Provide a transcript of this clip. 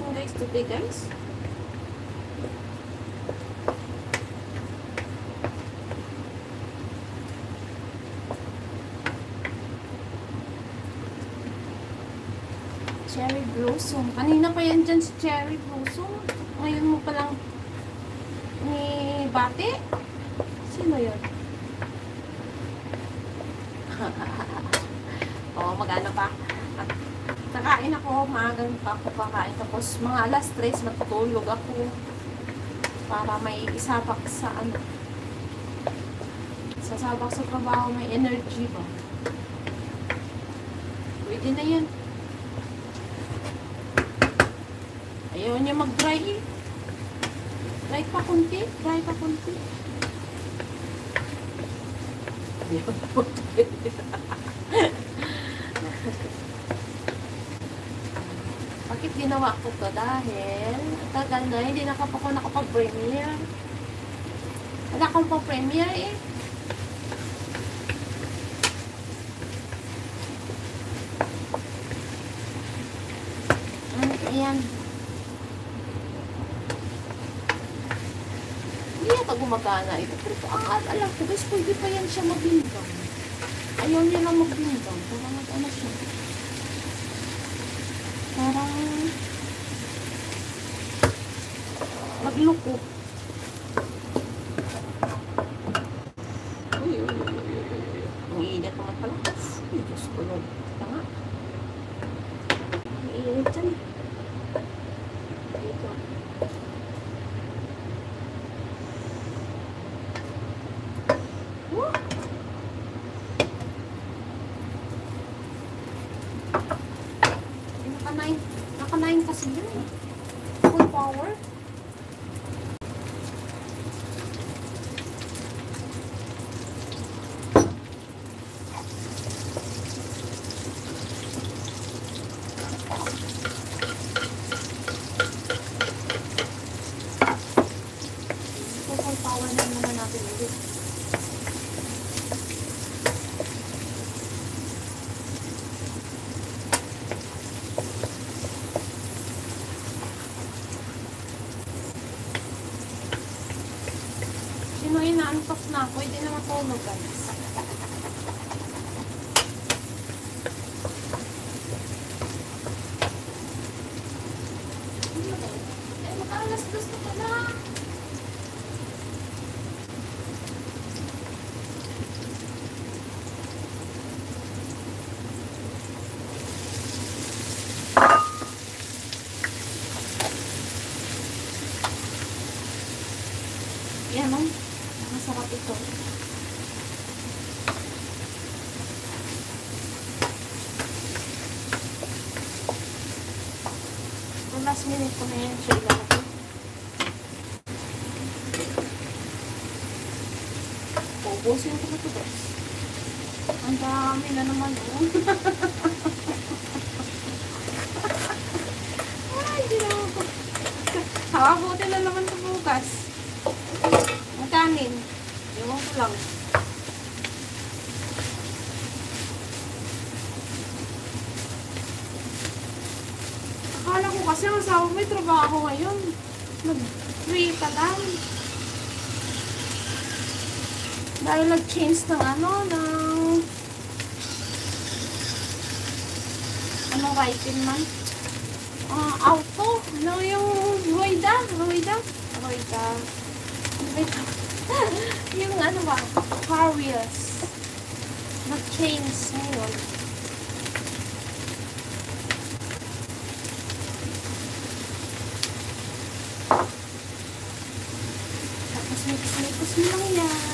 blossom guys today guys. Cherry blossom. Kanina pa yan dyan si cherry blossom. Ngayon mo palang ni bate. Sino yun? Oh, magano pa. At nakain ako, maagang pa ako kakain. Tapos mga alas 3 matutulog ako. Para may isabak sa ano. Sasabak sa trabaho, may energy ba? Pwede na yan. Ayaw niya mag-dry eh. Dry pa kunti. Dry pa kunti. Bakit ginawa ko to? Dahil tagal na, hindi na ako nakapag-premiere. Wala akong pa-premiere eh. Ayan. Hindi yata gumagana ito. Pero ang alam ko guys, pwede pa yan siya magbindang. Ayaw niya lang magbindang. Parang ano siya. Parang magluko. Uy. Ang init naman pala. Uy, Diyos ko Lord. Ito nga. Ang init dyan. Dito. Naka-9 kasi yun. Full power. Full power na naman natin ulit. Sino inaantok na ako? Hindi na matulog guys. Eh, maka-alas-dos na pala. Yan o. Masarap ito. Ang last minute ko na yan siya ilalagay. Ubusin ko na ito guys. Ang dami na naman o. Ay, ginawa ko. Hawabutin na naman ito bukas. Ang kanin. Ewan ko lang. Akala ko kasi ang asawa may trabaho ngayon. Nag-free pa lang. Dahil nag-change ng ano, ng anong writing man? Auto. Ano yung Ruida? Yung ano ba? Aquarius. Nag-change ngayon. Tapos mix mo lang yan.